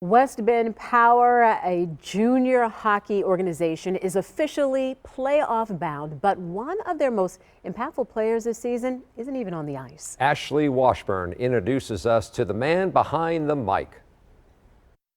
West Bend Power, a junior hockey organization, is officially playoff bound, but one of their most impactful players this season isn't even on the ice. Ashley Washburn introduces us to the man behind the mic.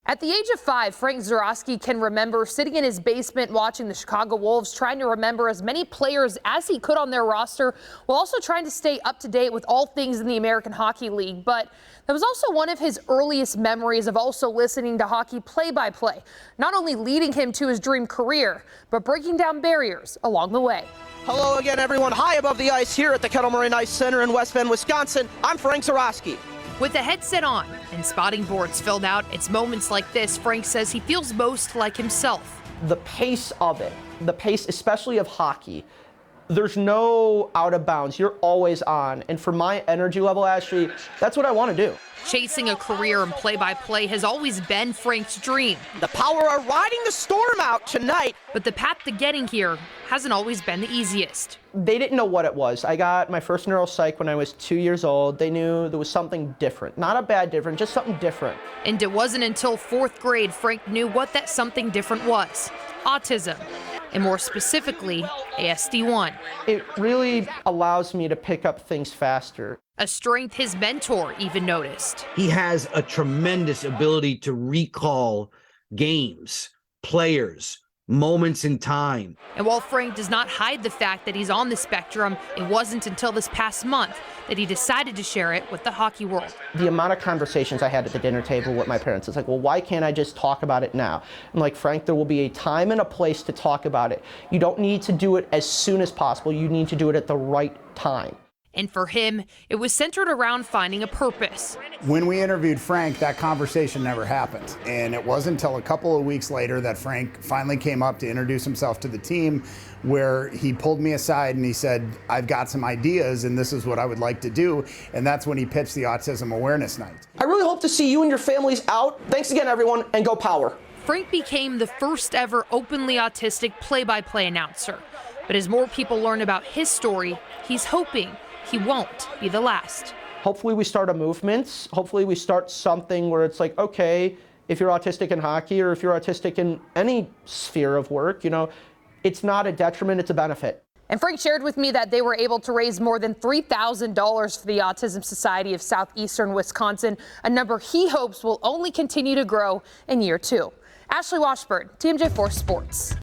At the age of 5, Frank Zawrasky can remember sitting in his basement watching the Chicago Wolves, trying to remember as many players as he could on their roster, while also trying to stay up to date with all things in the American Hockey League. But that was also one of his earliest memories of also listening to hockey play-by-play, not only leading him to his dream career, but breaking down barriers along the way. Hello again, everyone. High above the ice here at the Kettle Moraine Ice Center in West Bend, Wisconsin. I'm Frank Zawrasky. With the headset on and spotting boards filled out, it's moments like this Frank says he feels most like himself. The pace of it, the pace especially of hockey, there's no out of bounds. You're always on. And for my energy level, Ashley, that's what I want to do. Chasing a career in play-by-play has always been Frank's dream. The Power are riding the storm out tonight. But the path to getting here hasn't always been the easiest. They didn't know what it was. I got my first neuropsych when I was 2 years old. They knew there was something different. Not a bad different, just something different. And it wasn't until 4th grade Frank knew what that something different was. Autism. And more specifically, ASD1. It really allows me to pick up things faster. A strength his mentor even noticed. He has a tremendous ability to recall games, players, moments in time. And while Frank does not hide the fact that he's on the spectrum, it wasn't until this past month that he decided to share it with the hockey world. The amount of conversations I had at the dinner table with my parents, it's like, well, why can't I just talk about it now? I'm like, Frank, there will be a time and a place to talk about it. You don't need to do it as soon as possible. You need to do it at the right time. And for him, it was centered around finding a purpose. When we interviewed Frank, that conversation never happened. And it wasn't until a couple of weeks later that Frank finally came up to introduce himself to the team, where he pulled me aside and he said, I've got some ideas and this is what I would like to do. And that's when he pitched the Autism Awareness Night. I really hope to see you and your families out. Thanks again, everyone, and go Power. Frank became the first ever openly autistic play-by-play announcer. But as more people learn about his story, he's hoping he won't be the last. Hopefully we start a movement. Hopefully we start something where it's like, okay, if you're autistic in hockey or if you're autistic in any sphere of work, you know, it's not a detriment, it's a benefit. And Frank shared with me that they were able to raise more than $3,000 for the Autism Society of Southeastern Wisconsin, a number he hopes will only continue to grow in year 2. Ashley Washburn, TMJ4 Sports.